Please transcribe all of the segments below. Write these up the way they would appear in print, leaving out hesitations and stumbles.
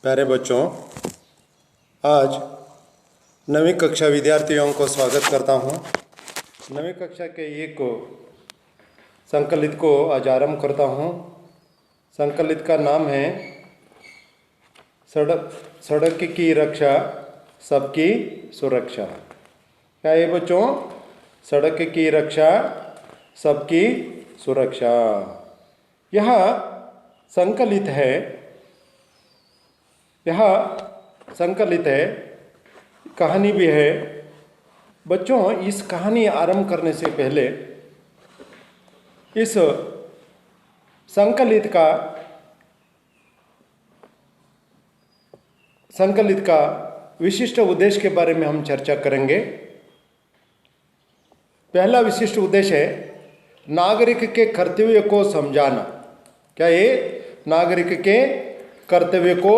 प्यारे बच्चों, आज नवीं कक्षा विद्यार्थियों को स्वागत करता हूँ। नवीं कक्षा के एक संकलित को आज आरंभ करता हूँ। संकलित का नाम है सड़क की रक्षा सबकी सुरक्षा। क्या है बच्चों? सड़क की रक्षा सबकी सुरक्षा। यह संकलित है, कहानी भी है। बच्चों, इस कहानी आरंभ करने से पहले इस संकलित का विशिष्ट उद्देश्य के बारे में हम चर्चा करेंगे। पहला विशिष्ट उद्देश्य है नागरिक के कर्तव्य को समझाना। क्या ये? नागरिक के कर्तव्य को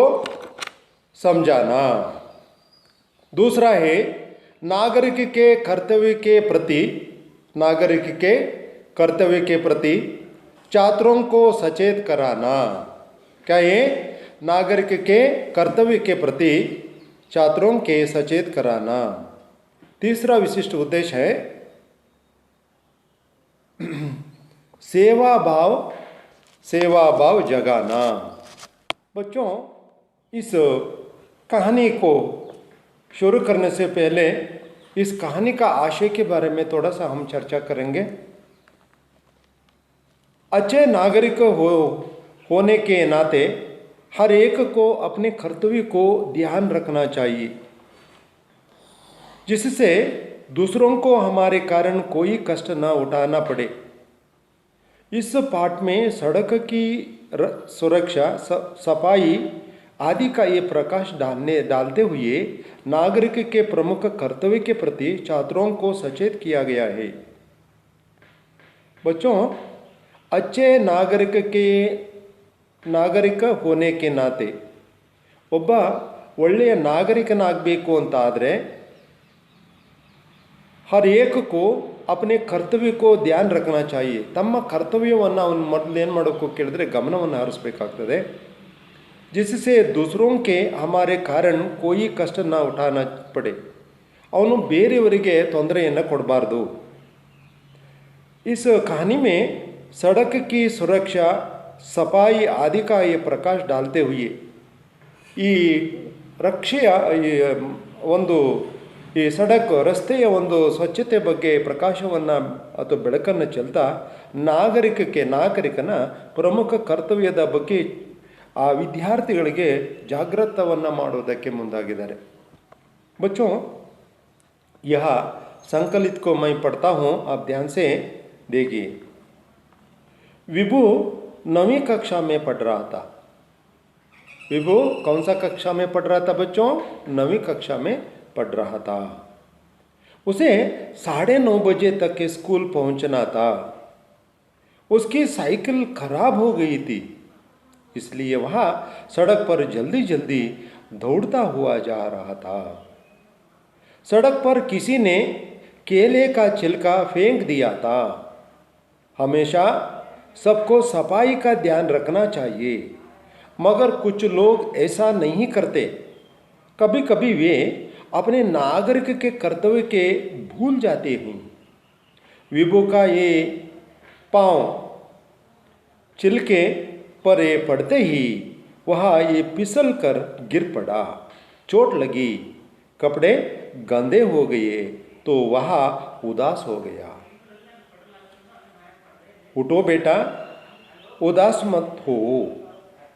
समझाना। दूसरा है नागरिक के कर्तव्य के प्रति छात्रों को सचेत कराना। क्या ये? नागरिक के कर्तव्य के प्रति छात्रों के सचेत कराना। तीसरा विशिष्ट उद्देश्य है सेवा भाव जगाना। बच्चों, इस कहानी को शुरू करने से पहले इस कहानी का आशय के बारे में थोड़ा सा हम चर्चा करेंगे। अच्छे नागरिक होने के नाते हर एक को अपने कर्तव्य को ध्यान रखना चाहिए, जिससे दूसरों को हमारे कारण कोई कष्ट न उठाना पड़े। इस पाठ में सड़क की सुरक्षा, सफाई आदि का ये प्रकाश डालते हुए नागरिक के प्रमुख कर्तव्य के प्रति छात्रों को सचेत किया गया है। बच्चों, अच्छे ನಾಗರಿಕ होने के नाते ಒಬ್ಬ ಒಳ್ಳೆಯ ನಾಗರಿಕನಾಗಬೇಕು ಅಂತ ಆದರೆ हर एक को अपने कर्तव्य को ध्यान रखना चाहिए। ತಮ್ಮ ಕರ್ತವ್ಯವನ್ನು ಅವನು ಮೊದಲು ಏನು ಮಾಡಬೇಕು ಕೇಳಿದ್ರೆ ಗಮನವನ್ನು ಹರಿಸಬೇಕಾಗ್ತದೆ, जिससे दूसरों के हमारे कारण कोई कष्ट न उठाना पड़े। ಅವನು ಬೇರೆಯವರಿಗೆ ತೊಂದರೆಯನ್ನು ಕೊಡಬಾರ್ದು। इस कहानी में सड़क की सुरक्षा, सफाई आदि का ये प्रकाश डालते हुए ಈ ರಕ್ಷೆಯ ಈ ರಸ್ತೆಯ ಒಂದು ಸ್ವಚ್ಛತೆ ಬಗ್ಗೆ ಪ್ರಕಾಶವನ್ನು ಅಥವಾ ಬೆಳಕನ್ನು ಚೆಲ್ತಾ ನಾಗರಿಕನ ಪ್ರಮುಖ ಕರ್ತವ್ಯದ ಬಗ್ಗೆ ಆ ವಿದ್ಯಾರ್ಥಿಗಳಿಗೆ ಜಾಗೃತವನ್ನು ಮಾಡೋದಕ್ಕೆ ಮುಂದಾಗಿದ್ದಾರೆ। बच्चों, यह संकलित को मैं पढ़ता हूँ, आप ध्यान से देखिए। विभू 9वीं कक्षा में पढ़ रहा था। विभू कौन सा कक्षा में पढ़ रहा था बच्चों? 9वीं कक्षा में पढ़ रहा था। उसे 9:30 बजे तक स्कूल पहुंचना था। उसकी साइकिल खराब हो गई थी, इसलिए वह सड़क पर जल्दी दौड़ता हुआ जा रहा था। सड़क पर किसी ने केले का छिलका फेंक दिया था। हमेशा सबको सफाई का ध्यान रखना चाहिए, मगर कुछ लोग ऐसा नहीं करते। कभी कभी वे अपने नागरिक के कर्तव्य के भूल जाते हैं। विभू का ये पाँव छिलके पर पड़ते ही वह ये फिसल कर गिर पड़ा। चोट लगी, कपड़े गंदे हो गए तो वह उदास हो गया। उठो बेटा, उदास मत हो,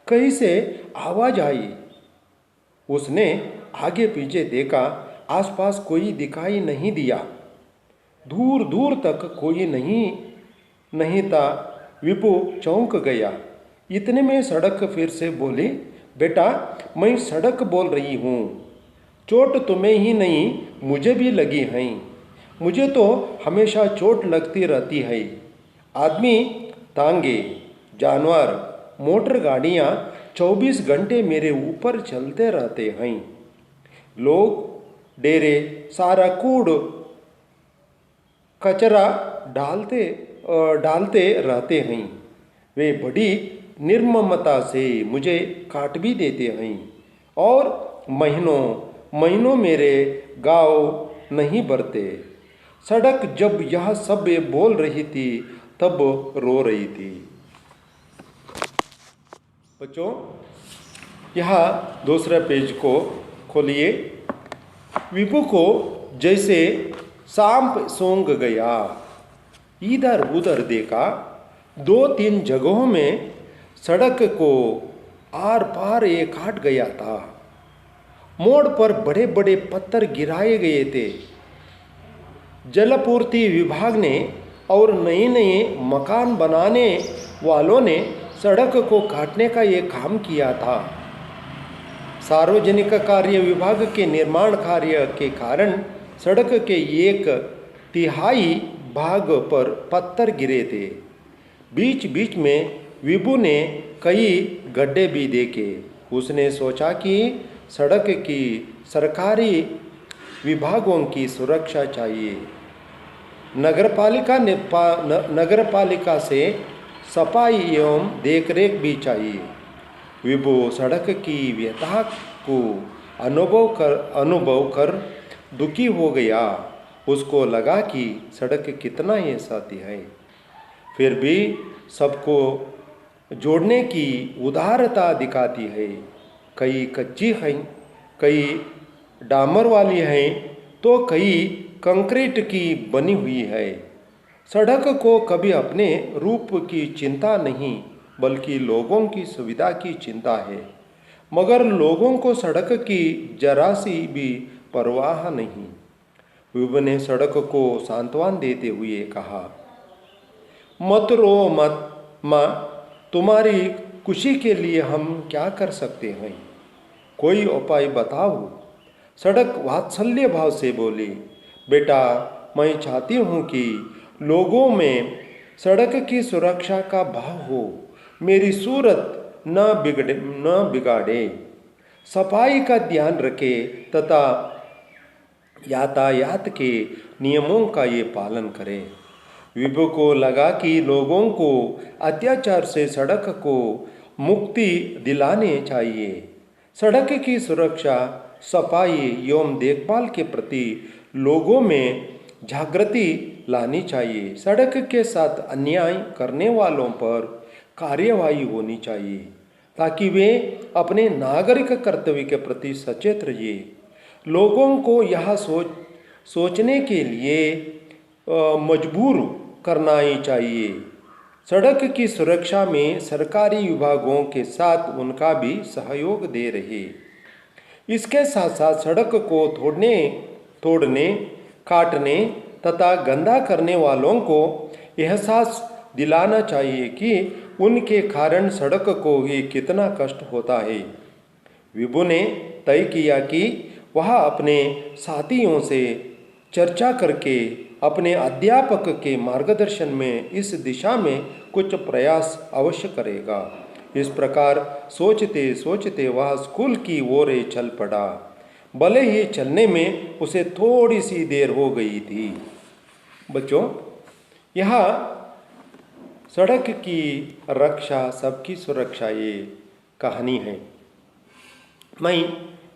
कहीं से आवाज आई। उसने आगे पीछे देखा, आसपास कोई दिखाई नहीं दिया। दूर तक कोई नहीं था। विभू चौंक गया। इतने में सड़क फिर से बोली, बेटा मैं सड़क बोल रही हूँ, चोट तुम्हें ही नहीं मुझे भी लगी है। मुझे तो हमेशा चोट लगती रहती है। आदमी, तांगे, जानवर, मोटर गाड़ियाँ 24 घंटे मेरे ऊपर चलते रहते हैं। लोग डेरे सारा कूड़ कचरा डालते रहते हैं। वे बड़ी निर्ममता से मुझे काट भी देते हैं। और महीनों महीनों मेरे गाँव नहीं भरते। सड़क जब यह सब बोल रही थी तब रो रही थी। बच्चों, यहाँ दूसरे पेज को खोलिए। विभू को जैसे सांप सूंघ गया, इधर उधर देखा। 2-3 जगहों में सड़क को आर पार ये काट गया था। मोड़ पर बड़े बड़े पत्थर गिराए गए थे। जलापूर्ति विभाग ने और नए नए मकान बनाने वालों ने सड़क को काटने का ये काम किया था। सार्वजनिक कार्य विभाग के निर्माण कार्य के कारण सड़क के 1/3 भाग पर पत्थर गिरे थे। बीच बीच में विभू ने कई गड्ढे भी देखे। उसने सोचा कि सड़क की सरकारी विभागों की सुरक्षा चाहिए। नगरपालिका से सफाई एवं देखरेख भी चाहिए। विभू सड़क की व्यथा को अनुभव कर दुखी हो गया। उसको लगा कि सड़क कितना ही साथी है, फिर भी सबको जोड़ने की उदारता दिखाती है। कई कच्ची हैं, कई डामर वाली हैं, तो कई कंक्रीट की बनी हुई है। सड़क को कभी अपने रूप की चिंता नहीं, बल्कि लोगों की सुविधा की चिंता है। मगर लोगों को सड़क की जरा सी भी परवाह नहीं। विभू ने सड़क को सांत्वना देते हुए कहा, मत रो मत माँ, तुम्हारी खुशी के लिए हम क्या कर सकते हैं, कोई उपाय बताओ। सड़क वात्सल्य भाव से बोली, बेटा, मैं चाहती हूँ कि लोगों में सड़क की सुरक्षा का भाव हो, मेरी सूरत न बिगाड़े, सफाई का ध्यान रखे तथा यातायात के नियमों का ये पालन करें। विभू को लगा कि लोगों को अत्याचार से सड़क को मुक्ति दिलाने चाहिए। सड़क की सुरक्षा, सफाई एवं देखभाल के प्रति लोगों में जागृति लानी चाहिए। सड़क के साथ अन्याय करने वालों पर कार्यवाही होनी चाहिए ताकि वे अपने नागरिक कर्तव्य के प्रति सचेत रहिए। लोगों को यह सोचने के लिए मजबूर करना ही चाहिए। सड़क की सुरक्षा में सरकारी विभागों के साथ उनका भी सहयोग दे रहे। इसके साथ साथ सड़क को तोड़ने, काटने तथा गंदा करने वालों को एहसास दिलाना चाहिए कि उनके कारण सड़क को ही कितना कष्ट होता है। विभू ने तय किया कि वह अपने साथियों से चर्चा करके अपने अध्यापक के मार्गदर्शन में इस दिशा में कुछ प्रयास अवश्य करेगा। इस प्रकार सोचते सोचते वह स्कूल की ओर चल पड़ा। भले ही चलने में उसे थोड़ी सी देर हो गई थी। बच्चों, यहाँ सड़क की रक्षा, सबकी सुरक्षा, ये कहानी है। मैं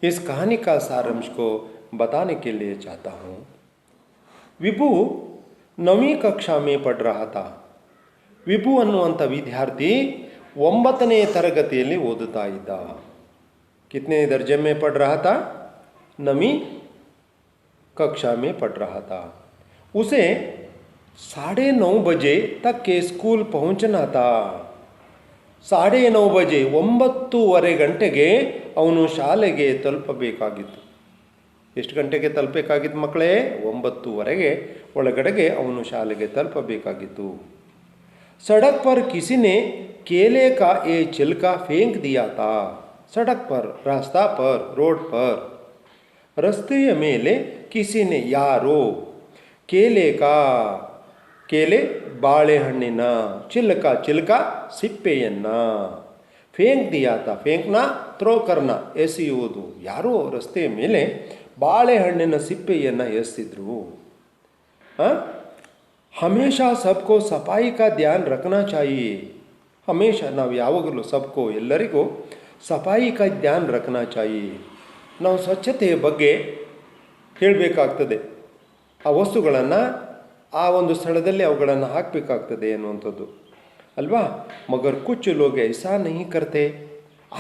इस कहानी का सारांश को बताने के लिए चाहता हूँ। विभू 9वीं कक्षा में पढ़ रहा था। ವಿಭು ಅನ್ನುವಂಥ ವಿದ್ಯಾರ್ಥಿ 9ನೇ ತರಗತಿಯಲ್ಲಿ ಓದುತ್ತಾ ಇದ್ದ. कितने दर्जे में पढ़ रहा था? 9वीं कक्षा में पढ़ रहा था. उसे 9:30 बजे तक के स्कूल पहुंचना था. 9:30 बजे 9:30 ಗಂಟೆಗೆ ಅವನು ಶಾಲೆಗೆ ತಲುಪಬೇಕಾಗಿತ್ತು. ಎಷ್ಟು ಗಂಟೆಗೆ ತಲುಪಬೇಕಾಗಿತ್ತು ಮಕ್ಕಳೇ? 9:30 ಒಳಗಡೆಗೆ ಅವನು ಶಾಲೆಗೆ ತಲುಪಬೇಕಾಗಿತ್ತು. सड़क पर किसी ने केले का ये छिलका फेंक दिया था. सड़क पर, रास्ता पर, रोड पर, रस्तेಯ ಮೇಲೆ किसी ने ಯಾರೋ केले ಬಾಳೆಹಣ್ಣಿನ ಚಿಲಕ ಸಿಪ್ಪೆಯನ್ನ फेंक दिया था. फेंकना, ಥ್ರೋ करना, ಎಸೆಯುವುದು. ಯಾರೋ ರಸ್ತೆಯ ಮೇಲೆ ಬಾಳೆಹಣ್ಣಿನ ಸಿಪ್ಪೆಯನ್ನು ಎಸೆದಿದ್ರು. हमेशा सबको सफाई का ध्यान रखना चाहिए. हमेशा ನಾವು ಯಾವಾಗಲೂ सबको ಎಲ್ಲರಿಗೂ ಸಫಾಯಿ ಕಾ ಧ್ಯಾನ್ ರಖನಾ ಚಾಯಿ. ನಾವು ಸ್ವಚ್ಛತೆಯ ಬಗ್ಗೆ ಹೇಳಬೇಕಾಗ್ತದೆ. ಆ ವಸ್ತುಗಳನ್ನು ಆ ಒಂದು ಸ್ಥಳದಲ್ಲಿ ಅವುಗಳನ್ನು ಹಾಕಬೇಕಾಗ್ತದೆ ಅನ್ನುವಂಥದ್ದು ಅಲ್ವಾ. ಮಗರ್ ಕುಚ್ ಲೋಗ್ ಐಸಾ ನಹಿ ಕರ್ತೆ.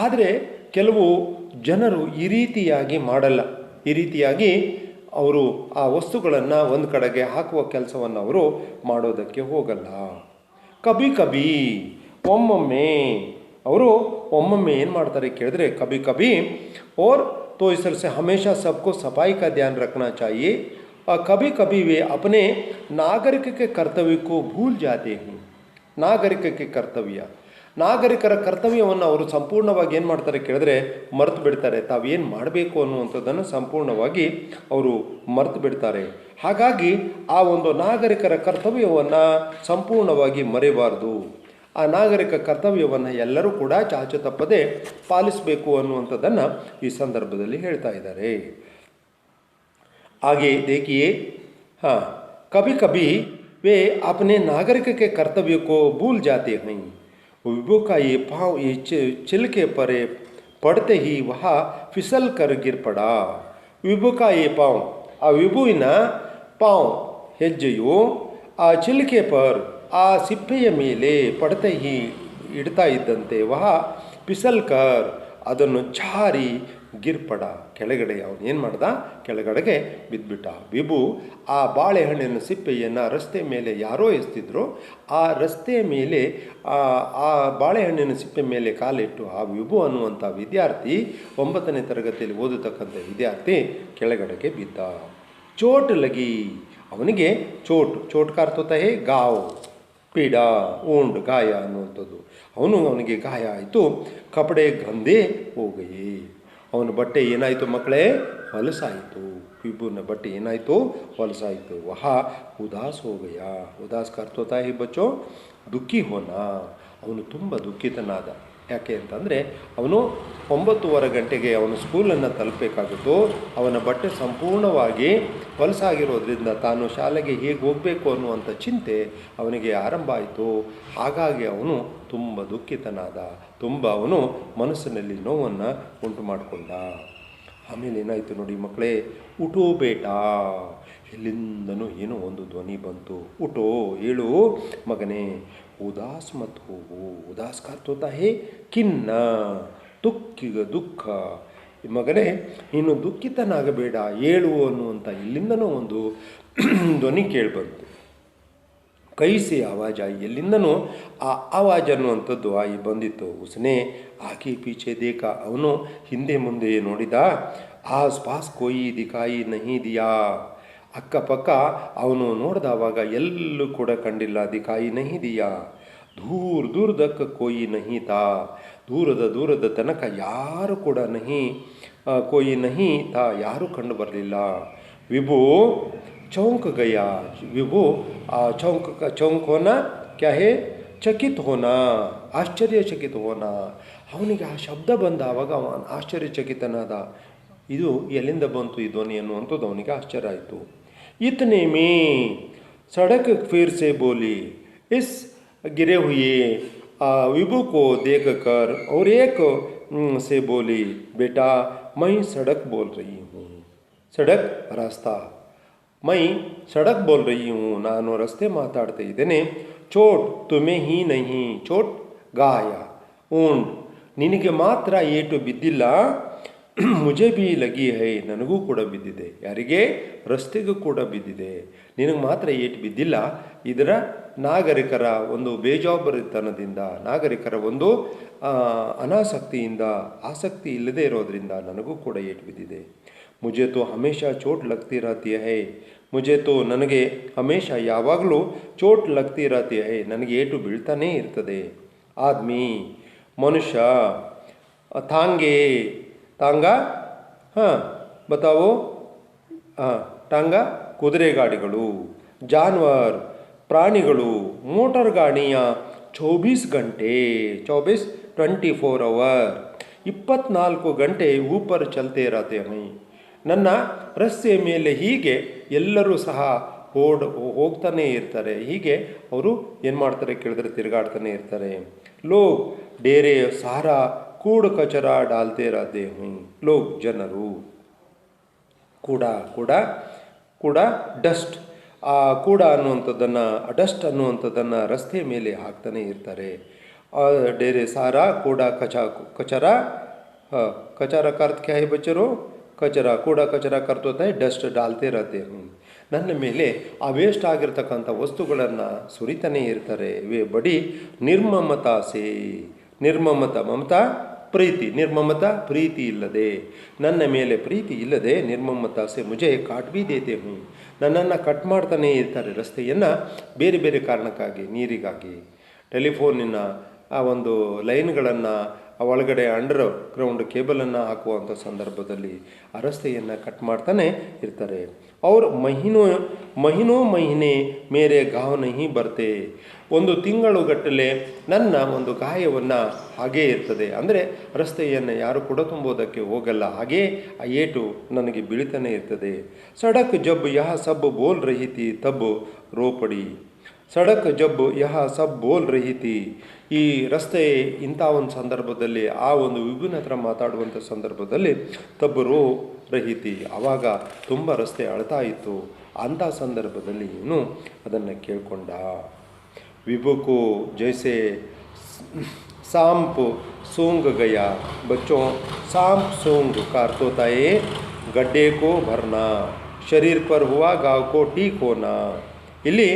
ಆದರೆ ಕೆಲವು ಜನರು ಈ ರೀತಿಯಾಗಿ ಮಾಡಲ್ಲ. ಈ ರೀತಿಯಾಗಿ ಅವರು ಆ ವಸ್ತುಗಳನ್ನು ಒಂದು ಕಡೆಗೆ ಹಾಕುವ ಕೆಲಸವನ್ನು ಅವರು ಮಾಡೋದಕ್ಕೆ ಹೋಗಲ್ಲ. ಕಭಿ ಕಭಿ ಒಮ್ಮೊಮ್ಮೆ ಅವರು ಏನು ಮಾಡ್ತಾರೆ ಕೇಳಿದ್ರೆ ಕಭಿ ಕಭಿ और तो इस तरह से हमेशा सबको सफाई का ध्यान रखना चाहिए. कभी कभी वे अपने नागरिक के कर्तव्य को भूल जाते हैं. ನಾಗರಿಕಕ್ಕೆ ಕರ್ತವ್ಯ, ನಾಗರಿಕರ ಕರ್ತವ್ಯವನ್ನು ಅವರು ಸಂಪೂರ್ಣವಾಗಿ ಏನು ಮಾಡ್ತಾರೆ ಕೇಳಿದ್ರೆ ಮರೆತು ಬಿಡ್ತಾರೆ. ತಾವೇನು ಮಾಡಬೇಕು ಅನ್ನುವಂಥದ್ದನ್ನು ಸಂಪೂರ್ಣವಾಗಿ ಅವರು ಮರೆತು ಬಿಡ್ತಾರೆ. ಹಾಗಾಗಿ ಆ ಒಂದು ನಾಗರಿಕರ ಕರ್ತವ್ಯವನ್ನು ಸಂಪೂರ್ಣವಾಗಿ ಮರೆಯಬಾರ್ದು. ಆ ನಾಗರಿಕ ಕರ್ತವ್ಯವನ್ನು ಎಲ್ಲರೂ ಕೂಡ ಚಾಚು ತಪ್ಪದೆ ಪಾಲಿಸಬೇಕು ಅನ್ನುವಂಥದ್ದನ್ನು ಈ ಸಂದರ್ಭದಲ್ಲಿ ಹೇಳ್ತಾ ಇದ್ದಾರೆ. ಹಾಗೆ देखिए हाँ कभी कभी वे अपने नागरिक के कर्तव्य को भूल जाते हैं. विभू का ये पाँव ये छिलके पर पड़ते ही वह फिसल कर गिर पड़ा. विभू का ये पाँव ಆ ವಿಭುವಿನ ಪಾವ್ ಹೆಜ್ಜೆಯು ಆ ಚಿಲಿಕೆ ಪರ್ ಆ ಸಿಪ್ಪೆಯ ಮೇಲೆ ಪಡತೆ ಇಡ್ತಾ ಇದ್ದಂತೆ ವಹ ಪಿಸಲ್ಕರ್ ಅದನ್ನು ಜಾರಿ ಗಿರ್ಪಡ ಕೆಳಗಡೆ ಅವನು ಏನು ಮಾಡ್ದ ಕೆಳಗಡೆಗೆ ಬಿದ್ದುಬಿಟ್ಟ. ವಿಭು ಆ ಬಾಳೆಹಣ್ಣಿನ ಸಿಪ್ಪೆಯನ್ನು ರಸ್ತೆ ಮೇಲೆ ಯಾರೋ ಎಸ್ತಿದ್ರು. ಆ ರಸ್ತೆಯ ಮೇಲೆ ಆ ಬಾಳೆಹಣ್ಣಿನ ಸಿಪ್ಪೆ ಮೇಲೆ ಕಾಲಿಟ್ಟು ಆ ವಿಭು ಅನ್ನುವಂಥ ವಿದ್ಯಾರ್ಥಿ 9ನೇ ತರಗತಿಯಲ್ಲಿ ಓದತಕ್ಕಂಥ ವಿದ್ಯಾರ್ಥಿ ಕೆಳಗಡೆಗೆ ಬಿದ್ದ. ಚೋಟ್ ಲಗಿ ಅವನಿಗೆ ಚೋಟ್ ಕಾರ್ತ ಗಾವ್ ಪೀಡ ಊಂಡ್ ಗಾಯ ಅನ್ನುವಂಥದ್ದು. ಅವನಿಗೆ ಗಾಯ ಆಯಿತು. ಕಪಡೆ ಗಂದೆ ಹೋಗಯೇ ಅವನ ಬಟ್ಟೆ ಏನಾಯಿತು ಮಕ್ಕಳೇ ಹೊಲಸಾಯಿತು. ವಿಭುನ ಬಟ್ಟೆ ಏನಾಯಿತು ಹೊಲಸಾಯಿತು. ವಹ ಉದಾಸ್ ಹೋಗಯ ಉದಾಸ್ ಕರ್ತೋತಾ ಹಿ ಬಚ್ಚೋ ದುಃಖಿ ಹೋನ ಅವನು ತುಂಬ ದುಃಖಿತನಾದ. ಯಾಕೆ ಅಂತಂದರೆ ಅವನು 9:15 ಗಂಟೆಗೆ ಅವನು ಸ್ಕೂಲನ್ನು ತಲುಪಬೇಕಾಗಿತ್ತು. ಅವನ ಬಟ್ಟೆ ಸಂಪೂರ್ಣವಾಗಿ ಹೊಲಸಾಗಿರೋದ್ರಿಂದ ತಾನು ಶಾಲೆಗೆ ಹೇಗೆ ಹೋಗಬೇಕು ಅನ್ನುವಂಥ ಚಿಂತೆ ಅವನಿಗೆ ಆರಂಭ ಆಯಿತು. ಹಾಗಾಗಿ ಅವನು ತುಂಬ ದುಃಖಿತನಾದ. ಅವನು ಮನಸ್ಸಿನಲ್ಲಿ ನೋವನ್ನು ಉಂಟು ಮಾಡಿಕೊಂಡ. ಆಮೇಲೆ ಏನಾಯಿತು ನೋಡಿ ಮಕ್ಕಳೇ, ಉಟೋ ಬೇಟಾ ಎಲ್ಲಿಂದನೂ ಏನೋ ಒಂದು ಧ್ವನಿ ಬಂತು. ಉಟೋ ಹೇಳು ಮಗನೇ, ಉದಾಸ್ ಮತ್ ಹೋಗು. ಉದಾಸ್ ಕಾರ್ತೋತಾ ಹೇ ಖಿನ್ನ ದುಃಖ ಮಗನೇ ನೀನು ದುಃಖಿತನಾಗಬೇಡ ಏಳು ಅನ್ನುವಂಥ ಎಲ್ಲಿಂದನೋ ಒಂದು ಧ್ವನಿ ಕೇಳಿಬಂತು. ಕೈಸಿ ಆವಾಜ ಎಲ್ಲಿಂದನೂ ಆ ಆವಾಜ್ ಅನ್ನುವಂಥದ್ದು ಆಗಿ ಬಂದಿತ್ತು. ಉಸ್ನೆ ಆಕೆ ಪೀಚೆ ದೇಕ ಅವನು ಹಿಂದೆ ಮುಂದೆ ನೋಡಿದ. ಆಸ್ ಪಾಸ್ ಕೋಯಿ ದಿಕಾಯಿ ನಹಿ ದಿಯಾ ಅಕ್ಕಪಕ್ಕ ಅವನು ನೋಡಿದವಾಗ ಎಲ್ಲೂ ಕೂಡ ಕಂಡಿಲ್ಲ. ದಿಕಾಯಿ ನಹಿ ದಿಯಾ ದೂರ ದಕ್ಕ ಕೋಯಿ ನಹಿ ತಾ ದೂರದ ತನಕ ಯಾರು ಕೂಡ ಕೋಯಿ ನಹಿ ತಾ ಯಾರೂ ಕಂಡು ಬರಲಿಲ್ಲ. ವಿಭು ಚೌಂಕ್ ಗಯ ವಿಭು ಚೌಂಕ್ ಹೋನ ಕ್ಯಾ ಹೇ ಚಕಿತ್ ಹೋನ ಆಶ್ಚರ್ಯಚಕಿತ್ ಹೋನ. ಅವನಿಗೆ ಆ ಶಬ್ದ ಬಂದಾವಾಗ ಅವನು ಆಶ್ಚರ್ಯಚಕಿತನಾದ. ಇದು ಎಲ್ಲಿಂದ ಬಂತು ಈ ಧ್ವನಿ ಅನ್ನುವಂಥದ್ದು ಅವನಿಗೆ ಆಶ್ಚರ್ಯ ಆಯಿತು. इतने में सड़क फिर से बोली. इस गिरे हुए विभु को देख कर और एक से बोली, बेटा मैं सड़क बोल रही हूँ. सड़क रास्ता मैं सड़क बोल रही हूँ. ನಾನು ರಸ್ತೆ ಮಾತಾಡ್ತಾ ಇದ್ದೇನೆ. ಚೋಟ್ ತುಮೆ ಹೀ ನಹಿ ಚೋಟ್ ಗಾಯ ಊಂಡ್ ನಿನಗೆ ಮಾತ್ರ ಏಟು ಬಿದ್ದಿಲ್ಲ. ಮುಜೆ ಬಿ ಲಗಿ ಹೈ ನನಗೂ ಕೂಡ ಬಿದ್ದಿದೆ. ಯಾರಿಗೆ? ರಸ್ತೆಗೂ ಕೂಡ ಬಿದ್ದಿದೆ. ನಿನಗೆ ಮಾತ್ರ ಏಟು ಬಿದ್ದಿಲ್ಲ. ಇದರ ನಾಗರಿಕರ ಒಂದು ಬೇಜವಾಬ್ದಾರಿತನದಿಂದ, ನಾಗರಿಕರ ಒಂದು ಅನಾಸಕ್ತಿಯಿಂದ, ಆಸಕ್ತಿ ಇಲ್ಲದೆ ಇರೋದರಿಂದ ನನಗೂ ಕೂಡ ಏಟು ಬಿದ್ದಿದೆ. ಮುಜೆ ತೋ ಹಮೇಶಾ ಚೋಟ್ ಲಗ್ತಿ ರಹತಿ ಹೈ. ಮುಜೆ ತೋ ನನಗೆ ಹಮೇಶ ಯಾವಾಗಲೂ ಚೋಟ್ ಲಗ್ತಿ ರಹತಿ ಹೈ ನನಗೆ ಏಟು ಬೀಳ್ತಾನೇ ಇರ್ತದೆ. ಆದ್ಮಿ ಮನುಷ್ಯ ತಾಂಗೆ ತಾಂಗ ಬತಾವೋ ಟಾಂಗ ಕುದುರೆ ಗಾಡಿಗಳು, ಜಾನ್ವರ್ ಪ್ರಾಣಿಗಳು, ಮೋಟಾರ್ ಗಾಡಿಯ 24 ಗಂಟೆ 24 ಅವರ್ 24 ಗಂಟೆ ಊಪರ್ ಚಲ್ತೆ ಇರತ್ತೆ ಹೈ. ನನ್ನ ರಸ್ತೆಯ ಮೇಲೆ ಹೀಗೆ ಎಲ್ಲರೂ ಸಹ ಹೋಗ್ತಾನೆ ಇರ್ತಾರೆ. ಹೀಗೆ ಅವರು ಏನು ಮಾಡ್ತಾರೆ ಕೇಳಿದ್ರೆ ತಿರುಗಾಡ್ತಾನೆ ಇರ್ತಾರೆ. ಲೋಗ್ ಡೇರೆ ಸಾರಾ कूड़ कचरा डालते रहते हैं लोग ಜನರು ಕೂಡ ಕೂಡ ಕೂಡ ಡಸ್ಟ್ ಆ ಕೂಡ ಅನ್ನುವಂಥದ್ದನ್ನು ಡಸ್ಟ್ ಅನ್ನುವಂಥದ್ದನ್ನು ರಸ್ತೆ ಮೇಲೆ ಹಾಕ್ತಾನೆ ಇರ್ತಾರೆ. ಡೇರೆ ಸಾರಾ ಕೂಡ ಕಚರ कचरा का अर्थ क्या है बच्चों? कचरा कूड़ा कचरा करते होता है डस्ट डालते रहते हैं. ನನ್ನ ಮೇಲೆ ಆ ವೇಸ್ಟ್ ಆಗಿರ್ತಕ್ಕಂಥ ವಸ್ತುಗಳನ್ನು ಸುರಿತಾನೆ ಇರ್ತಾರೆ. वे बड़ी निर्ममता से ನಿರ್ಮಮತ ಮಮತಾ ಪ್ರೀತಿ ನಿರ್ಮಮತಾ ಪ್ರೀತಿ ಇಲ್ಲದೆ ನನ್ನ ಮೇಲೆ ಪ್ರೀತಿ ಇಲ್ಲದೆ ನಿರ್ಮಮತಾಸೆ ಮುಜೆ ಕಾಟ್ ಬಿ ದೇತೆ ಹೂँ ನನ್ನನ್ನು ಕಟ್ ಮಾಡ್ತಾನೆ ಇರ್ತಾರೆ ರಸ್ತೆಯನ್ನು ಬೇರೆ ಬೇರೆ ಕಾರಣಕ್ಕಾಗಿ ನೀರಿಗಾಗಿ ಟೆಲಿಫೋನಿನ ಆ ಒಂದು ಲೈನ್ಗಳನ್ನು ಒಳಗಡೆ ಅಂಡರ್ ಗ್ರೌಂಡ್ ಕೇಬಲನ್ನು ಹಾಕುವಂಥ ಸಂದರ್ಭದಲ್ಲಿ ಆ ರಸ್ತೆಯನ್ನು ಕಟ್ ಮಾಡ್ತಾನೆ ಇರ್ತಾರೆ. ಅವ್ರು ಮಹಿನೆ ಮೇರೆ ಗಾವ್ ನಹಿ ಬರ್ತೆ ಒಂದು ತಿಂಗಳುಗಟ್ಟಲೆ ನನ್ನ ಒಂದು ಗಾಯವನ್ನು ಹಾಗೇ ಇರ್ತದೆ. ಅಂದರೆ ರಸ್ತೆಯನ್ನು ಯಾರು ಕೂಡ ತುಂಬೋದಕ್ಕೆ ಹೋಗಲ್ಲ, ಹಾಗೇ ಆ ಏಟು ನನಗೆ ಬೀಳ್ತಾನೆ ಇರ್ತದೆ. ಸಡಕ್ ಜಬ್ ಯಹ ಸಬ್ ಬೋಲ್ ರಹಿ ಥಿ ತಬ್ ರೋಪಡಿ ಸಡಕ್ ಜಬ್ ಯಹ ಸಬ್ ಬೋಲ್ ರಹಿ ಥಿ ಈ ರಸ್ತೆ ಇಂಥ ಒಂದು ಸಂದರ್ಭದಲ್ಲಿ ಆ ಒಂದು ವಿಭಿನ್ನ ಹತ್ರ ಮಾತಾಡುವಂಥ ಸಂದರ್ಭದಲ್ಲಿ ತಬ್ ರೋ ರಹಿತಿ ಆವಾಗ ತುಂಬ ರಸ್ತೆ ಅಳ್ತಾ ಇತ್ತು. ಅಂಥ ಸಂದರ್ಭದಲ್ಲಿ ಇವನು ಅದನ್ನು ಕೇಳಿಕೊಂಡ. विभु को जैसे सांप सूंघ गया. बच्चों सांप सूंघ का अर्थ होता है गड्ढे को भरना, शरीर पर हुआ घाव को ठीक होना. ಇಲ್ಲಿ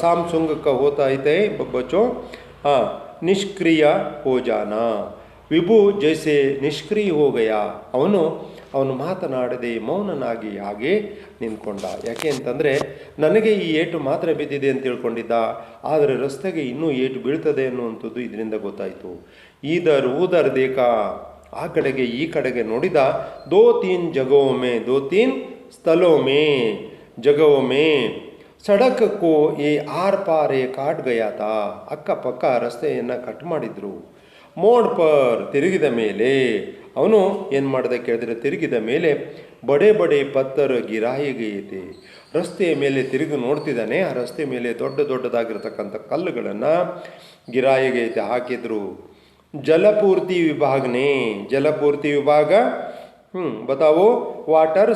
सांप सूंघ का होता है बच्चों निष्क्रिय हो जाना. ವಿಭು ಜೈಸೆ ನಿಷ್ಕ್ರಿಯ ಹೋ ಗಯಾ ಅವನು ಮಾತನಾಡದೆ ಮೌನನಾಗಿ ಹಾಗೆ ನಿಂತ್ಕೊಂಡ. ಯಾಕೆ ಅಂತಂದರೆ ನನಗೆ ಈ ಏಟು ಮಾತ್ರ ಬಿದ್ದಿದೆ ಅಂತ ತಿಳ್ಕೊಂಡಿದ್ದ, ಆದರೆ ರಸ್ತೆಗೆ ಇನ್ನೂ ಏಟು ಬೀಳ್ತದೆ ಅನ್ನುವಂಥದ್ದು ಇದರಿಂದ ಗೊತ್ತಾಯಿತು. ಊದರ್ ದೇಖಾ ಆ ಕಡೆಗೆ ಈ ಕಡೆಗೆ ನೋಡಿದ. ದೋ ತೀನ್ ಸ್ಥಳೋ ಮೇ ಜಗವೋ ಮೇ ಸಡಕ್ ಕೋ ಏ ಆರ್ ಪಾರ್ ಏ ಕಾಟ್ ಗಯಾ ತಾ ಅಕ್ಕಪಕ್ಕ ರಸ್ತೆಯನ್ನು ಕಟ್ ಮಾಡಿದ್ರು. ಮೋಡ್ ಪರ್ ತಿರುಗಿದ ಮೇಲೆ ಅವನು ಏನು ಮಾಡಿದ ಕೇಳಿದ್ರೆ ತಿರುಗಿದ ಮೇಲೆ ಬಡೆ ಬಡೆ ಪತ್ತರ ಗಿರಾಯಿಗೈತೆ ರಸ್ತೆಯ ಮೇಲೆ ತಿರುಗಿ ನೋಡ್ತಿದ್ದಾನೆ. ಆ ರಸ್ತೆ ಮೇಲೆ ದೊಡ್ಡದಾಗಿರ್ತಕ್ಕಂಥ ಕಲ್ಲುಗಳನ್ನು ಗಿರಾಯಿಗೈತೆ ಹಾಕಿದ್ರು. ಜಲಪೂರ್ತಿ ವಿಭಾಗ बताओ वाटर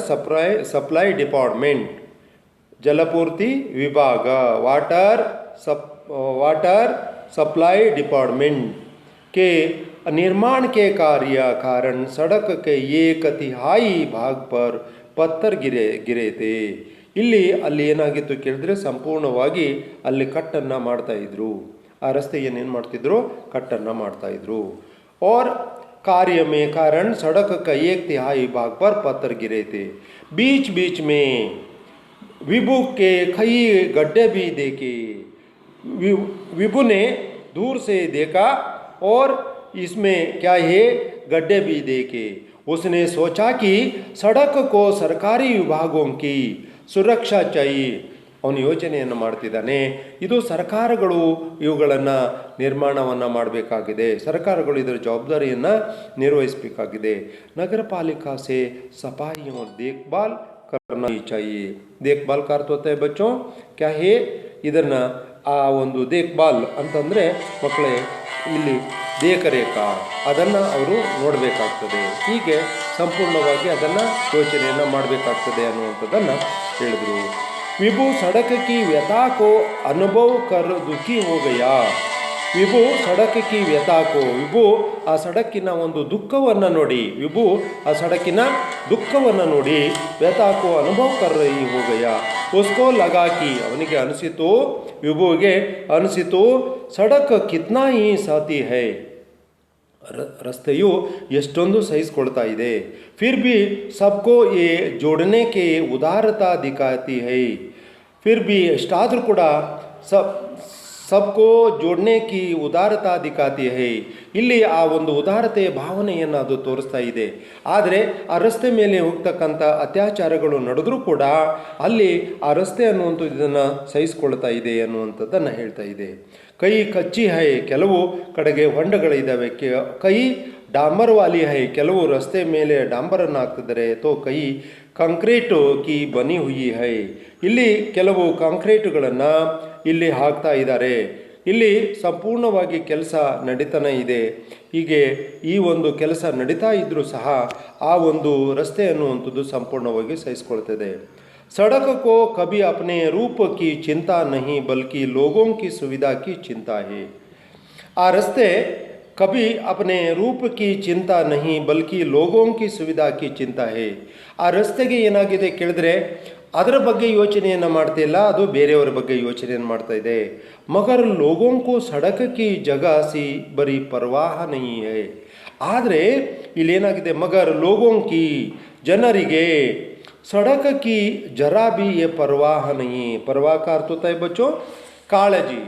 सप्लाई डिपार्टमेंट जलपूर्ति विभाग वाटर सप्लाई डिपार्टमेंट के निर्माण के कार्य कारण सड़क के एक तिहाई भाग पर पत्थर गिरे थे. ಇಲ್ಲಿ ಅಲ್ಲಿ ಏನಾಗಿತ್ತು ಕೇಳಿದ್ರೆ ಸಂಪೂರ್ಣವಾಗಿ ಅಲ್ಲಿ ಕಟ್ಟನ್ನು ಮಾಡ್ತಾಯಿದ್ರು. ಆ ರಸ್ತೆಯನ್ನು ಏನು ಮಾಡ್ತಿದ್ರು? ಕಟ್ಟನ್ನು ಮಾಡ್ತಾಯಿದ್ರು. और कार्य में कारण सड़क का एक तिहाई भाग पर पत्थर गिरे थे. बीच में विभु के कई गड्ढे भी देखे. विभु ने दूर से देखा और इसमें क्या है गड्ढे भी देखे. उसने सोचा कि सड़क को सरकारी विभागों की सुरक्षा चाहिए. ಅವನು ಯೋಚನೆಯನ್ನು ಮಾಡ್ತಿದ್ದಾನೆ, ಇದು ಸರ್ಕಾರಗಳು ಇವುಗಳನ್ನು ನಿರ್ಮಾಣವನ್ನು ಮಾಡಬೇಕಾಗಿದೆ, ಸರ್ಕಾರಗಳು ಇದರ ಜವಾಬ್ದಾರಿಯನ್ನು ನಿರ್ವಹಿಸಬೇಕಾಗಿದೆ. ನಗರ ಪಾಲಿಕಾ ಸೆ ಸಫಾಯಿयों देखभाल करना चाहिए. देखभाल का अर्थ होता है बच्चों क्या है? ಇದನ್ನು ಆ ಒಂದು ದೇಖ್ಭಾಲ್ ಅಂತಂದರೆ ಮಕ್ಕಳೇ ಇಲ್ಲಿ ದೇಖರೇಖ ಅದನ್ನು ಅವರು ನೋಡಬೇಕಾಗ್ತದೆ. ಹೀಗೆ ಸಂಪೂರ್ಣವಾಗಿ ಅದನ್ನು ಯೋಚನೆಯನ್ನು ಮಾಡಬೇಕಾಗ್ತದೆ ಅನ್ನುವಂಥದ್ದನ್ನು ಹೇಳಿದರು. विभु सड़क की व्यथा को अनुभव कर दुखी हो गया. ವಿಭು ಸಡಕ್ ಕಿ ವ್ಯಥಾ ಕೋ ವಿಭು ಆ ಸಡಕ್ಕಿನ ಒಂದು ದುಃಖವನ್ನು ನೋಡಿ ಆ ಸಡಕ್ಕಿನ ದುಃಖವನ್ನು ನೋಡಿ ವ್ಯಥಾ ಕೋ ಅನುಭವ ಕರ್ ರಹಿ ಹೋ ಗಯಾ. ಉಸ್ಕೋ ಲಗಾ ಕಿ ಅವನಿಗೆ ಅನಿಸಿತು, ವಿಭುವಿಗೆ ಅನಿಸಿತು ಸಡಕ್ ಕಿತ್ನಾ ಹಿ ಸಾತಿ ಹೈ ರಸ್ತೆಯು ಎಷ್ಟೊಂದು ಸಹಿಸಿಕೊಳ್ತಾ ಇದೆ. ಫಿರ್ ಬಿ ಸಬ್ಕೋ ಏ ಜೋಡನೆ ಕೆ ಉದಾರತಾ ದಿಖಾತಿ ಹೈ. ಫಿರ್ ಬಿ ಎಷ್ಟಾದರೂ ಕೂಡ ಸಬ್ಕೋ ಜೋಡನೆ ಕಿ ಉದಾರತಾ ದಿಖಾತಿ ಹೈ. ಇಲ್ಲಿ ಆ ಒಂದು ಉದಾರತೆಯ ಭಾವನೆಯನ್ನು ಅದು ತೋರಿಸ್ತಾ ಇದೆ. ಆದರೆ ಆ ರಸ್ತೆ ಮೇಲೆ ಹೋಗ್ತಕ್ಕಂಥ ಅತ್ಯಾಚಾರಗಳು ನಡೆದರೂ ಕೂಡ ಅಲ್ಲಿ ಆ ರಸ್ತೆ ಅನ್ನುವಂಥದ್ದು ಇದನ್ನು ಸಹಿಸಿಕೊಳ್ತಾ ಇದೆ ಅನ್ನುವಂಥದ್ದನ್ನು ಹೇಳ್ತಾ ಇದೆ. ಕೈ ಕಚ್ಚಿ ಹೈ ಕೆಲವು ಕಡೆಗೆ ಹೊಂಡಗಳಿದ್ದಾವೆ, ಕೈ ಡಾಂಬರ್ವಾಲಿ ಹೈ ಕೆಲವು ರಸ್ತೆ ಮೇಲೆ ಡಾಂಬರನ್ನು ಹಾಕ್ತಿದ್ದಾರೆ. ಕೈ ಕಾಂಕ್ರೀಟು ಕಿ ಬನಿ ಹುಯಿ ಹೈ ಇಲ್ಲಿ ಕೆಲವು ಕಾಂಕ್ರೀಟುಗಳನ್ನು ಇಲ್ಲಿ ಹಾಕ್ತಾ ಇದ್ದಾರೆ. ಇಲ್ಲಿ ಸಂಪೂರ್ಣವಾಗಿ ಕೆಲಸ ನಡೀತಾನೆ ಇದೆ. ಹೀಗೆ ಈ ಒಂದು ಕೆಲಸ ನಡೀತಾ ಇದ್ದರೂ ಸಹ ಆ ಒಂದು ರಸ್ತೆ ಅನ್ನುವಂಥದ್ದು ಸಂಪೂರ್ಣವಾಗಿ ಸಹಿಸ್ಕೊಳ್ತದೆ. सड़क को कभी अपने रूप की चिंता नहीं बल्कि लोगों की सुविधा की चिंता है. आ रस्ते कभी अपने रूप की चिंता नहीं बल्कि लोगों की सुविधा की चिंता है. ಆ ರಸ್ತೆಗೆ ಏನಾಗಿದೆ ಕೇಳಿದ್ರೆ ಅದರ ಬಗ್ಗೆ ಯೋಚನೆಯನ್ನು ಮಾಡ್ತಾ ಇಲ್ಲ, ಅದು ಬೇರೆಯವರ ಬಗ್ಗೆ ಯೋಚನೆಯನ್ನು ಮಾಡ್ತಾ ಇದೆ. ಮಗರ್ ಲೋಗೋं को सड़क की जगह सी बड़ी परवाह नहीं है. ಆದರೆ ಇಲ್ಲೇನಾಗಿದೆ, ಮಗರ್ ಲೋಗೋं की ಜನರಿಗೆ सड़क की जरा भी ये परवाह नहीं. परवाह का अर्थ होता है बच्चों ಕಾಳಜಿ.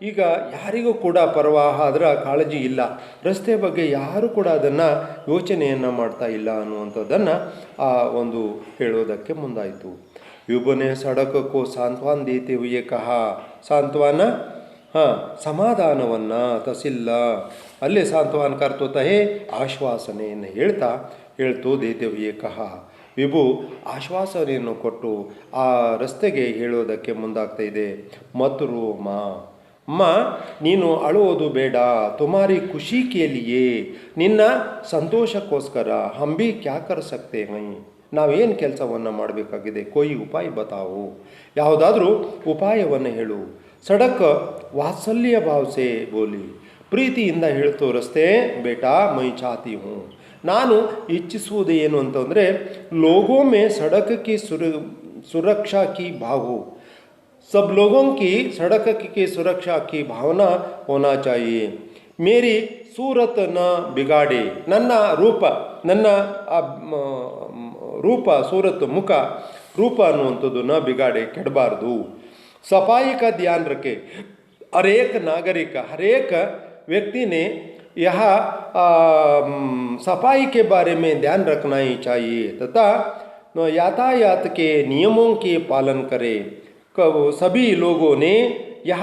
ಈಗ ಯಾರಿಗೂ ಕೂಡ ಪರವಾಹ ಅದರ ಕಾಳಜಿ ಇಲ್ಲ, ರಸ್ತೆ ಬಗ್ಗೆ ಯಾರು ಕೂಡ ಅದನ್ನು ಯೋಚನೆಯನ್ನು ಮಾಡ್ತಾ ಇಲ್ಲ ಅನ್ನುವಂಥದ್ದನ್ನು ಆ ಒಂದು ಹೇಳೋದಕ್ಕೆ ಮುಂದಾಯಿತು. ಯುಬನೆ ಸಡಕಕ್ಕೂ ಸಾಂತ್ವನ ದೇತೆ ಹುಯೇ ಕಹ. ಸಾಂತ್ವನ ಸಮಾಧಾನವನ್ನು ತಸಿಲ್ಲ, ಅಲ್ಲೇ ಸಾಂತ್ವನ ಕರ್ತೋತಹೇ ಆಶ್ವಾಸನೆಯನ್ನು ಹೇಳ್ತು ದೇತೆ ಹುಯೇ ಕಹ. ವಿಭು ಆಶ್ವಾಸನೆಯನ್ನು ಕೊಟ್ಟು ಆ ರಸ್ತೆಗೆ ಹೇಳೋದಕ್ಕೆ ಮುಂದಾಗ್ತಾ ಇದೆ. ಮತ್ತು ರೋಮ ಅಮ್ಮ ನೀನು ಅಳುವುದು ಬೇಡ, ತುಮಾರಿ ಖುಷಿ ಕೇಲಿಯೇ, ನಿನ್ನ ಸಂತೋಷಕ್ಕೋಸ್ಕರ ಹಂಬಿ ಕ್ಯಾ ಕರ್ ಸಕ್ತೆ ಹೈ, ನಾವೇನು ಕೆಲಸವನ್ನು ಮಾಡಬೇಕಾಗಿದೆ, ಕೊಯ್ ಉಪಾಯ ಬತಾವು, ಯಾವುದಾದ್ರೂ ಉಪಾಯವನ್ನು ಹೇಳು. ಸಡಕ್ ವಾತ್ಸಲ್ಯ ಭಾವಸೆ ಬೋಲಿ, ಪ್ರೀತಿಯಿಂದ ಹೇಳ್ತು ರಸ್ತೆ, ಬೇಟಾ ಮೈ ಚಾತಿ ಹೂँ, ನಾನು ಇಚ್ಛಿಸುವುದು ಏನು ಅಂತಂದರೆ ಲೋಗೋ ಮೇ ಸಡಕ್ ಕಿ ಸುರಕ್ಷಾ ಕಿ ಭಾವ, सब लोगों की सड़क की सुरक्षा की भावना होना चाहिए. मेरी सूरत न बिगाड़े, ನನ್ನ ರೂಪ, ನನ್ನ ರೂಪ ಸೂರತ್ ಮುಖ ರೂಪ ಅನ್ನುವಂಥದ್ದು ನ ಬಿಗಾಡೆ, ಕೆಡಬಾರ್ದು. सफाई का ध्यान रखे. हर एक नागरिक, हर एक व्यक्ति ने यह सफाई के बारे में ध्यान रखना ही चाहिए तथा यातायात के नियमों के पालन करें. सभी लोगों ने यह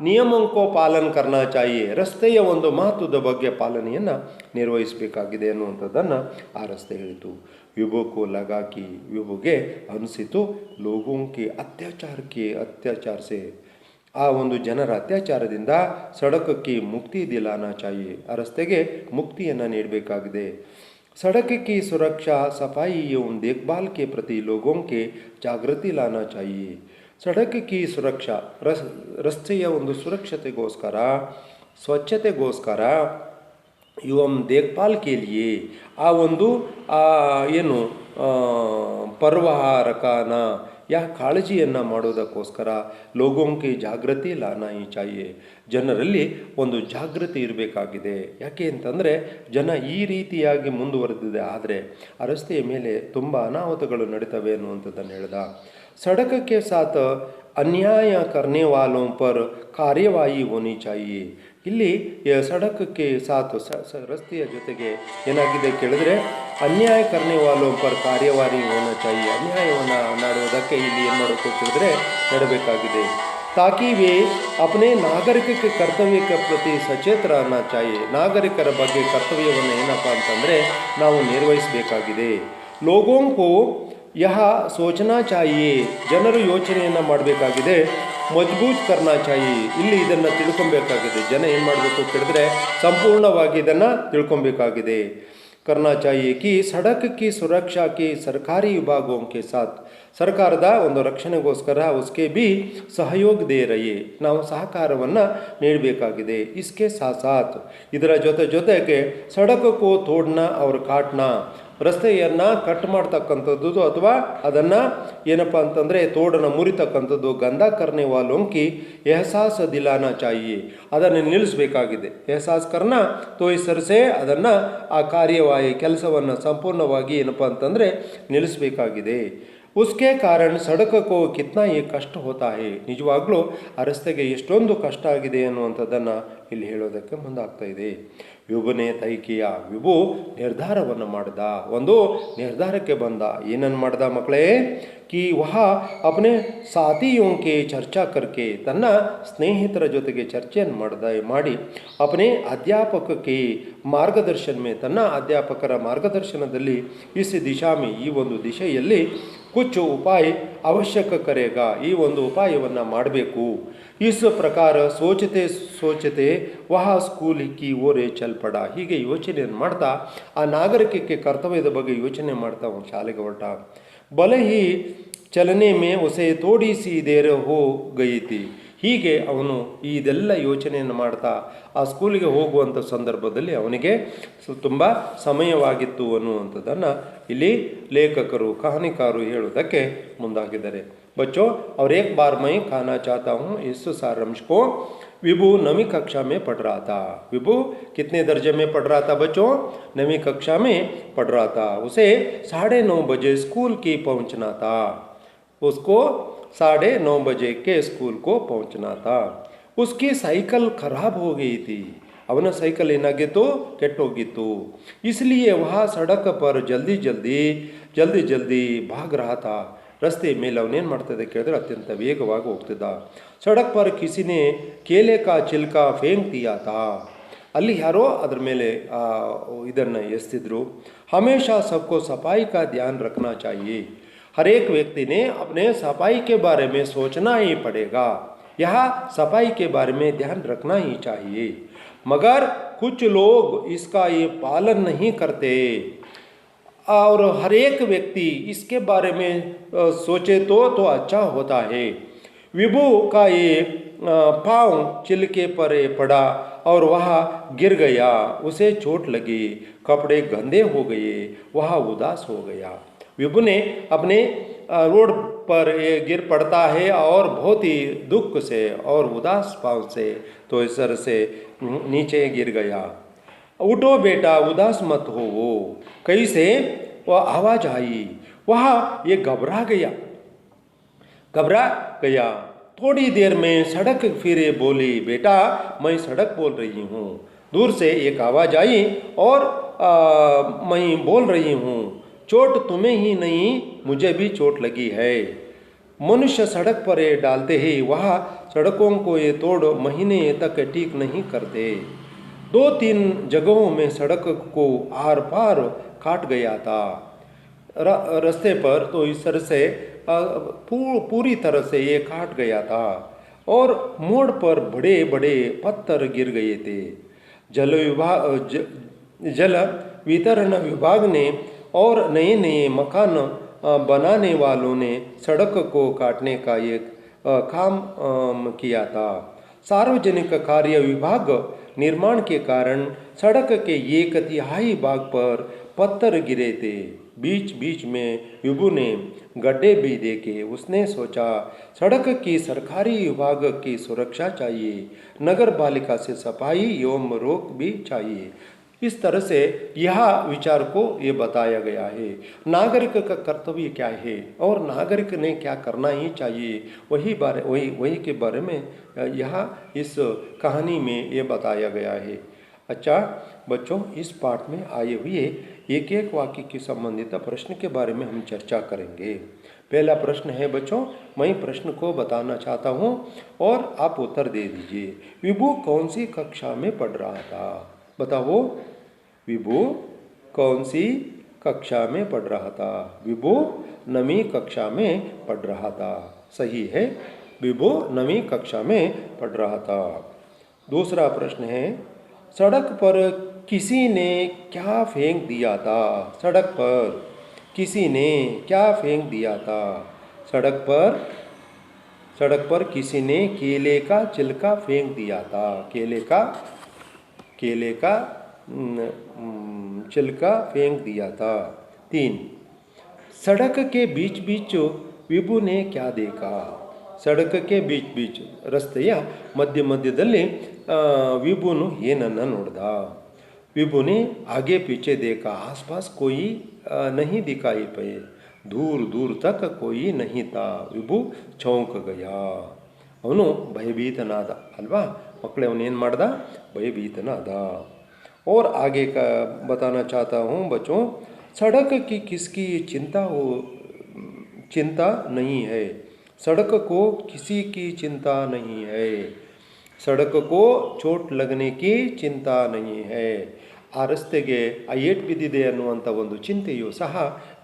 ನಿಯಮೋं को ಪಾಲನ್ करना चाहिए. ರಸ್ತೆಯ ಒಂದು ಮಹತ್ವದ ಬಗ್ಗೆ ಪಾಲನೆಯನ್ನು ನಿರ್ವಹಿಸಬೇಕಾಗಿದೆ ಅನ್ನುವಂಥದ್ದನ್ನು ಆ ರಸ್ತೆ ಹೇಳಿತು. ವಿಭೋಕ್ಕೂ ಲಗಾಕಿ, ವಿಭುಗೆ ಅನಿಸಿತು ಲೋಗೋಂಕೆ ಅತ್ಯಾಚಾರ ಸೆ, ಆ ಒಂದು ಜನರ ಅತ್ಯಾಚಾರದಿಂದ ಸಡಕಕ್ಕೆ ಮುಕ್ತಿ ದಿಲಾನಾ ಚಾಹಿಯೆ, ಆ ರಸ್ತೆಗೆ ಮುಕ್ತಿಯನ್ನು ನೀಡಬೇಕಾಗಿದೆ. सड़क की सुरक्षा, सफाई एवं देखभाल के प्रति लोगों के जागृति लाना चाहिए. सड़क की सुरक्षा, ರಸ್ತೆಯ ಒಂದು ಸುರಕ್ಷತೆಗೋಸ್ಕರ, ಸ್ವಚ್ಛತೆಗೋಸ್ಕರ, एवं देखभाल के लिए ಆ ಒಂದು ಏನು ಪರ್ವಾಹ ರಕಾನ ಯಾ ಕಾಳಜಿಯನ್ನು ಮಾಡೋದಕ್ಕೋಸ್ಕರ ಲೋಗೋಂಕೆ ಜಾಗೃತಿ ಲಾನಾ ಹಿ ಚಾಹಿಯೆ, ಜನರಲ್ಲಿ ಒಂದು ಜಾಗೃತಿ ಇರಬೇಕಾಗಿದೆ. ಯಾಕೆ ಅಂತಂದರೆ ಜನ ಈ ರೀತಿಯಾಗಿ ಮುಂದುವರೆದಿದೆ ಆದರೆ ಆ ರಸ್ತೆಯ ಮೇಲೆ ತುಂಬ ಅನಾಹುತಗಳು ನಡೀತವೆ ಅನ್ನುವಂಥದ್ದನ್ನು ಹೇಳ್ದ. सड़क के साथ अन्याय करने वालों पर कार्यवाही होनी चाहिए. ಇಲ್ಲಿ ಸಡಕಕ್ಕೆ ಸಾಥ್ ರಸ್ತೆಯ ಜೊತೆಗೆ ಏನಾಗಿದೆ ಕೇಳಿದ್ರೆ ಅನ್ಯಾಯ ಕರ್ನೆ ವಾಲೋಂ ಪರ್ ಕಾರ್ಯವಾಹಿ ಹೋನಾ ಚಾಹಿಯೆ, ಅನ್ಯಾಯವನ್ನು ಮಾಡುವುದಕ್ಕೆ ಇಲ್ಲಿ ಏನು ಮಾಡಬೇಕು ಕೇಳಿದ್ರೆ ನಡಬೇಕಾಗಿದೆ. ತಾಕಿ ವೇ ಅಪನೆ ನಾಗರಿಕಕ್ಕೆ ಕರ್ತವ್ಯಕ್ಕೆ ಪ್ರತಿ ಸಚೇತ रहना चाहिए. ನಾಗರಿಕರ ಬಗ್ಗೆ ಕರ್ತವ್ಯವನ್ನು ಏನಪ್ಪ ಅಂತಂದರೆ ನಾವು ನಿರ್ವಹಿಸಬೇಕಾಗಿದೆ. ಲೋಗೋಂ ಕೋ ಯಹ ಸೋಚನಾ ಚಾಹಿಯೆ, ಜನರು ಯೋಚನೆಯನ್ನು ಮಾಡಬೇಕಾಗಿದೆ. ಮಜಬೂತ್ ಕರ್ನಾ ಚಾಹಿಯೆ, ಇಲ್ಲಿ ಇದನ್ನು ತಿಳ್ಕೊಬೇಕಾಗಿದೆ. ಜನ ಏನು ಮಾಡಬೇಕು ಕೇಳಿದ್ರೆ ಸಂಪೂರ್ಣವಾಗಿ ಇದನ್ನು ತಿಳ್ಕೊಬೇಕಾಗಿದೆ. ಕರ್ನಾ ಚಾಹಿಯೆ ಕಿ ಸಡಕ್ ಕಿ ಸುರಕ್ಷಾ ಕಿ ಸರ್ಕಾರಿ ವಿಭಾಗೋಂ ಕೆ ಸಾಥ್, ಸರ್ಕಾರದ ಒಂದು ರಕ್ಷಣೆಗೋಸ್ಕರ ಉಸ್ಕೆ ಬಿ ಸಹಯೋಗ ದೇ ರಹಿಯೆ, ನಾವು ಸಹಕಾರವನ್ನು ನೀಡಬೇಕಾಗಿದೆ. ಇಸ್ಕೆ ಸಾಥ್ ಇದರ ಜೊತೆಗೆ ಸಡಕಕ್ಕೂ ತೋಡ್ನ ಅವ್ರ ಕಾಟ್ನ, ರಸ್ತೆಯನ್ನು ಕಟ್ ಮಾಡ್ತಕ್ಕಂಥದ್ದು ಅಥವಾ ಅದನ್ನು ಏನಪ್ಪ ಅಂತಂದರೆ ತೋಡನ್ನು ಮುರಿತಕ್ಕಂಥದ್ದು, ಗಂಧ ಕರ್ನೆ ವಾಲೋಂಕಿ ಎಹಸಾಸ್ ದಿಲಾನಾ ಚಾಹಿಯೆ, ಅದನ್ನು ನಿಲ್ಲಿಸಬೇಕಾಗಿದೆ. ಎಹಸಾಸ್ ಕರ್ನ ತೋಯಿಸರಿಸೆ, ಅದನ್ನು ಆ ಕಾರ್ಯವಾಹಿ ಕೆಲಸವನ್ನು ಸಂಪೂರ್ಣವಾಗಿ ಏನಪ್ಪ ಅಂತಂದರೆ ನಿಲ್ಲಿಸಬೇಕಾಗಿದೆ. ಉಸ್ಕೆ ಕಾರಣ ಸಡಕಕ್ಕೂ ಕಿತ್ನಾ ಈ ಕಷ್ಟ ಹೋತಾ ಹೇ, ನಿಜವಾಗ್ಲೂ ಆ ರಸ್ತೆಗೆ ಎಷ್ಟೊಂದು ಕಷ್ಟ ಆಗಿದೆ ಅನ್ನುವಂಥದ್ದನ್ನು ಇಲ್ಲಿ ಹೇಳೋದಕ್ಕೆ ಮುಂದಾಗ್ತಾ ಇದೆ. ವಿಭುನೇ ತೈಕಿಯ, ವಿಭು ನಿರ್ಧಾರವನ್ನು ಮಾಡ್ದ, ಒಂದು ನಿರ್ಧಾರಕ್ಕೆ ಬಂದ. ಏನನ್ನು ಮಾಡ್ದ ಮಕ್ಕಳೇ? कि वह अपने साथियों के ಚರ್ಚಾ करके ತನ್ನ ಸ್ನೇಹಿತರ ಜೊತೆಗೆ ಚರ್ಚೆಯನ್ನು ಮಾಡಿ अपने ಅಧ್ಯಾಪಕಕ್ಕೆ ಮಾರ್ಗದರ್ಶನ में ತನ್ನ ಅಧ್ಯಾಪಕರ ಮಾರ್ಗದರ್ಶನದಲ್ಲಿ इस दिशा में ಈ ಒಂದು ದಿಶೆಯಲ್ಲಿ कुछ उपाय ಅವಶ್ಯಕ ಕರೆಗ, ಈ ಒಂದು ಉಪಾಯವನ್ನು ಮಾಡಬೇಕು. इस प्रकार सोचते सोचते वह स्कूल की ओर चल पड़ा. ಹೀಗೆ ಯೋಚನೆಯನ್ನು ಮಾಡ್ತಾ ಆ ನಾಗರಿಕಕ್ಕೆ ಕರ್ತವ್ಯದ ಬಗ್ಗೆ ಯೋಚನೆ ಮಾಡ್ತಾ ಅವನು ಶಾಲೆಗೆ ಹೊರಟ. भले ही चलने में उसे थोड़ी सी देर हो गई थी. ಹೀಗೆ ಅವನು ಇದೆಲ್ಲ ಯೋಚನೆಯನ್ನು ಮಾಡ್ತಾ ಆ ಸ್ಕೂಲಿಗೆ ಹೋಗುವಂಥ ಸಂದರ್ಭದಲ್ಲಿ ಅವನಿಗೆ ತುಂಬ ಸಮಯವಾಗಿತ್ತು ಅನ್ನುವಂಥದ್ದನ್ನು ಇಲ್ಲಿ ಲೇಖಕರು ಕಹಾನಿಕಾರರು ಹೇಳೋದಕ್ಕೆ ಮುಂದಾಗಿದ್ದಾರೆ. बच्चों और एक बार मैं कहना चाहता हूँ इस सारांश को. विभु 9वीं कक्षा में पढ़ रहा था. विभु कितने दर्जे में पढ़ रहा था बच्चों? 9वीं कक्षा में पढ़ रहा था. उसे 9:30 बजे स्कूल की पहुँचना था. उसको 9:30 बजे के स्कूल को पहुँचना था. उसकी साइकिल खराब हो गई थी. ಅವನ ಸೈಕಲ್ ಏನಾಗಿತ್ತು? ಕೆಟ್ಟೋಗಿತ್ತು. इसलिए वह सड़क पर जल्दी जल्दी भाग रहा था. ರಸ್ತೆ ಮೇಲೆ ಅವನೇನು ಮಾಡ್ತಿದ್ದ ಕೇಳಿದ್ರೆ ಅತ್ಯಂತ ವೇಗವಾಗಿ ಹೋಗ್ತಿದ್ದ. ಸಡಕ್ ಪರ್ ಕಿಸಿನೇ ಕೇಲೆ ಕಾ ಚಿಲ್ಕಾ ಫೇಂಕ್ ದಿಯಾ ಥಾ. ಅಲ್ಲಿ ಯಾರೋ ಅದ್ರ ಮೇಲೆ ಇದನ್ನು ಎಸ್ತಿದ್ರು. ಹಮೇಶಾ सबको सफाई का ध्यान रखना चाहिए. हर एक व्यक्ति ने अपने सफाई के बारे में सोचना ही पड़ेगा. यह सफाई के बारे में ध्यान रखना ही चाहिए. मगर कुछ लोग इसका ये पालन नहीं करते और हर एक व्यक्ति इसके बारे में सोचे तो अच्छा होता है. विभु का ये पाँव चिल्के पर पड़ा और वह गिर गया. उसे चोट लगी, कपड़े गंदे हो गए, वह उदास हो गया. विभु ने अपने रोड पर गिर पड़ता है और बहुत ही दुख से और उदास भाव से तो इस तरह से नीचे गिर गया. उठो बेटा, उदास मत हो. वो कैसे वह आवाज़ आई. वह ये घबरा गया. थोड़ी देर में सड़क फिरे बोली, बेटा मैं सड़क बोल रही हूँ. दूर से एक आवाज़ आई और मैं बोल रही हूँ. चोट तुम्हें ही नहीं मुझे भी चोट लगी है. मनुष्य सड़क पर डालते ही वह सड़कों को ये तोड़ महीने तक ठीक नहीं करते. 2-3 जगहों में सड़क को आर पार काट गया था. रास्ते पर तो इस तरह से पूरी तरह से ये काट गया था और मोड़ पर बड़े बड़े पत्थर गिर गए थे. जल वितरण विभाग ने और नए नए मकान बनाने वालों ने सड़क को काटने का एक काम किया था. सार्वजनिक कार्य विभाग निर्माण के कारण सड़क के 1/3 भाग पर पत्थर गिरे थे. बीच बीच में विभु ने गड्ढे भी देखे. उसने सोचा सड़क की सरकारी विभाग की सुरक्षा चाहिए, नगर पालिका से सफाई एवं रोक भी चाहिए. इस तरह से यह विचार को ये बताया गया है. नागरिक का कर्तव्य क्या है और नागरिक ने क्या करना ही चाहिए वही के बारे में यहाँ इस कहानी में ये बताया गया है. अच्छा बच्चों, इस पाठ में आए हुए एक एक वाक्य के संबंधित प्रश्न के बारे में हम चर्चा करेंगे. पहला प्रश्न है बच्चों, मैं प्रश्न को बताना चाहता हूँ और आप उत्तर दे दीजिए. विभु कौन सी कक्षा में पढ़ रहा था? बताओ, विभु कौन सी कक्षा में पढ़ रहा था? विभु 9वीं कक्षा में पढ़ रहा था. सही है, विभु 9वीं कक्षा में पढ़ रहा था. दूसरा प्रश्न है, सड़क पर किसी ने क्या फेंक दिया था? सड़क पर किसी ने क्या फेंक दिया था? सड़क पर किसी ने केले का छिलका फेंक दिया था. केले का छिलका फेंक दिया था. 3. सड़क के बीच बीच विभु ने क्या देखा? सड़क के बीच बीच रस्ತೆಯ ಮಧ್ಯದಲ್ಲಿ ವಿಭುನು ಏನನ್ನ ನೋಡ್ದ? विभु ने आगे पीछे देखा. आसपास कोई नहीं दिखाई पड़े. दूर दूर तक कोई नहीं था. विभु चौंक गया. ಅವನು ಭಯಭೀತನಾದ ಅಲ್ವಾ ಮಕ್ಕಳೇ, ಅವನೇನು ಮಾಡ್ದ, ಭಯಭೀತನಾದ. और आगे का बताना चाहता हूँ बच्चों, सड़क की किसकी चिंता नहीं है, सड़क को किसी की चिंता नहीं है, सड़क को ಚೋಟ್ लगने की ಚಿಂತಾ नहीं है. ಆ ರಸ್ತೆಗೆ ಆ ಏಟು ಬಿದ್ದಿದೆ ಅನ್ನುವಂಥ ಒಂದು ಚಿಂತೆಯೂ ಸಹ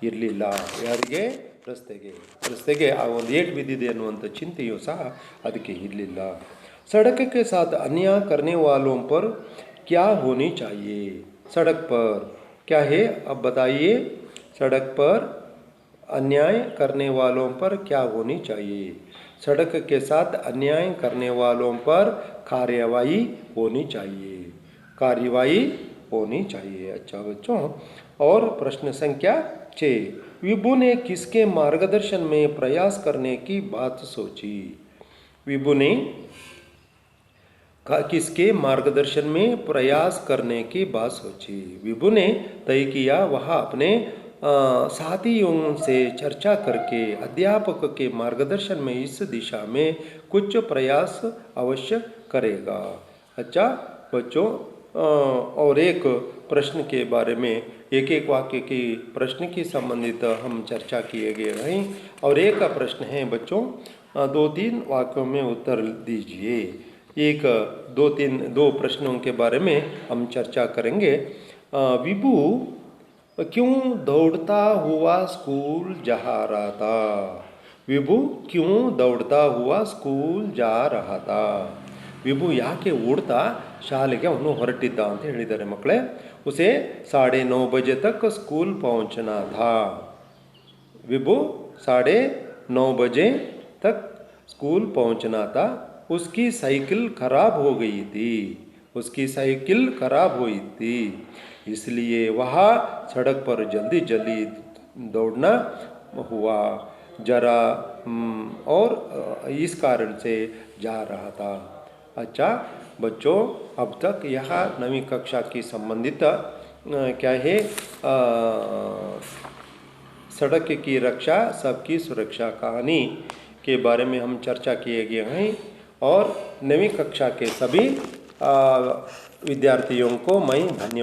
ಇರಲಿಲ್ಲ. ಯಾರಿಗೆ? ರಸ್ತೆಗೆ ಆ ಒಂದು ಏಟು ಬಿದ್ದಿದೆ ಅನ್ನುವಂಥ ಚಿಂತೆಯೂ ಸಹ ಅದಕ್ಕೆ ಇರಲಿಲ್ಲ. सड़क के साथ अन्याय करने वालों पर क्या होनी चाहिए, सड़क पर क्या है, अब बताइए. सड़क पर अन्याय करने वालों पर क्या होनी चाहिए, सड़क के साथ अन्याय करने वालों पर कार्यवाही होनी चाहिए, कार्यवाही होनी चाहिए. अच्छा बच्चों, और प्रश्न संख्या 6, विभु ने किसके मार्गदर्शन में प्रयास करने की बात सोची. विभु ने किसके मार्गदर्शन में प्रयास करने की बात सोची. विभु ने तय किया वह अपने साथियों से चर्चा करके अध्यापक के मार्गदर्शन में इस दिशा में कुछ प्रयास अवश्य करेगा. अच्छा बच्चों, और एक प्रश्न के बारे में एक एक वाक्य की प्रश्न की संबंधित हम चर्चा किए गए हैं. और एक का प्रश्न है बच्चों, 2-3 वाक्यों में उत्तर दीजिए. एक 2 प्रश्नों के बारे में हम चर्चा करेंगे. विभु क्यों दौड़ता हुआ स्कूल जा रहा था, विभु क्यों दौड़ता हुआ स्कूल जा रहा था. ವಿಭು ಯಾಕೆ ಓಡ್ತಾ ಶಾಲೆಗೆ ಅವನು ಹೊರಟಿದ್ದ ಅಂತ ಹೇಳಿದ್ದಾರೆ ಮಕ್ಕಳೇ. ಉಸೆ 9:30 बजे तक स्कूल पहुंचना था. विभु 9:30 बजे तक स्कूल पहुंचना था. उसकी साइकिल खराब हो गई थी, उसकी साइकिल खराब हुई थी, इसलिए वह सड़क पर जल्दी जल्दी दौड़ना हुआ जरा, और इस कारण से जा रहा था. अच्छा बच्चों, अब तक यह 9वीं कक्षा की संबंधित क्या है, सड़क की रक्षा सबकी सुरक्षा कहानी के बारे में हम चर्चा किए गए हैं. और 9वीं कक्षा के सभी विद्यार्थियों को मैं धन्यवाद